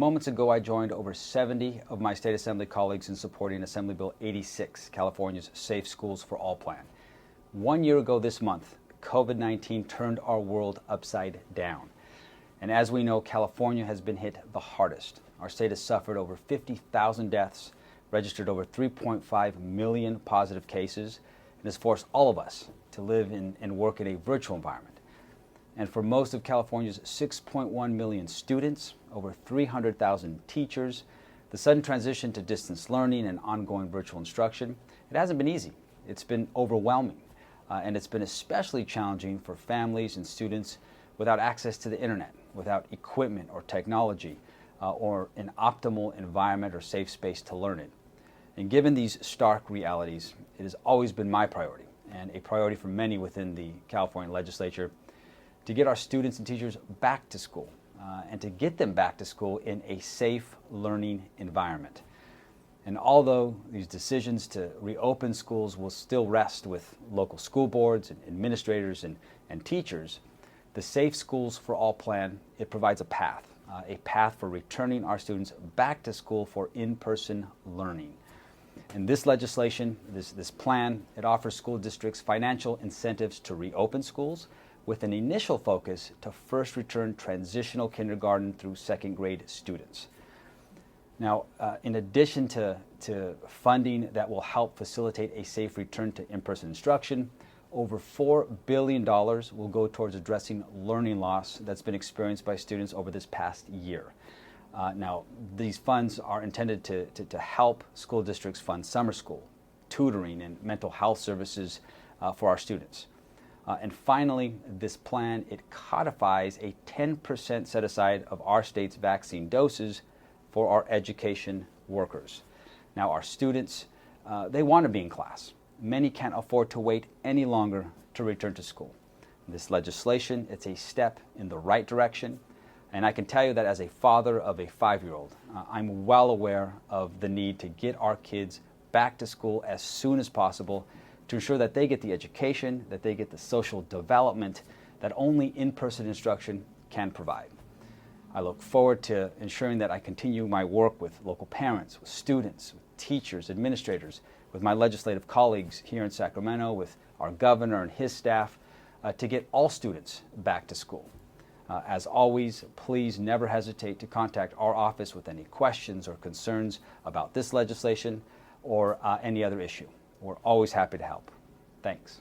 Moments ago, I joined over 70 of my state assembly colleagues in supporting Assembly Bill 86, California's Safe Schools for All plan. 1 year ago this month, COVID-19 turned our world upside down. And as we know, California has been hit the hardest. Our state has suffered over 50,000 deaths, registered over 3.5 million positive cases, and has forced all of us to live and work in a virtual environment. And for most of California's 6.1 million students, over 300,000 teachers, the sudden transition to distance learning and ongoing virtual instruction, it hasn't been easy. It's been overwhelming. And it's been especially challenging for families and students without access to the internet, without equipment or technology, or an optimal environment or safe space to learn in. And given these stark realities, it has always been my priority, and a priority for many within the California Legislature, to get our students and teachers back to school, and to get them back to school in a safe learning environment. And although these decisions to reopen schools will still rest with local school boards and administrators and teachers, the Safe Schools for All plan, it provides a path for returning our students back to school for in-person learning. And this legislation, this plan, it offers school districts financial incentives to reopen schools with an initial focus to first return transitional kindergarten through second grade students. Now, in addition to funding that will help facilitate a safe return to in-person instruction, over $4 billion will go towards addressing learning loss that's been experienced by students over this past year. Now, these funds are intended to help school districts fund summer school, tutoring, and mental health services for our students. And finally, this plan, it codifies a 10% set aside of our state's vaccine doses for our education workers. Now, our students, they want to be in class. Many can't afford to wait any longer to return to school. This legislation, it's a step in the right direction. And I can tell you that as a father of a 5-year-old, I'm well aware of the need to get our kids back to school as soon as possible to ensure that they get the education, that they get the social development that only in-person instruction can provide. I look forward to ensuring that I continue my work with local parents, with students, with teachers, administrators, with my legislative colleagues here in Sacramento, with our governor and his staff, to get all students back to school. As always, please never hesitate to contact our office with any questions or concerns about this legislation or any other issue. We're always happy to help. Thanks.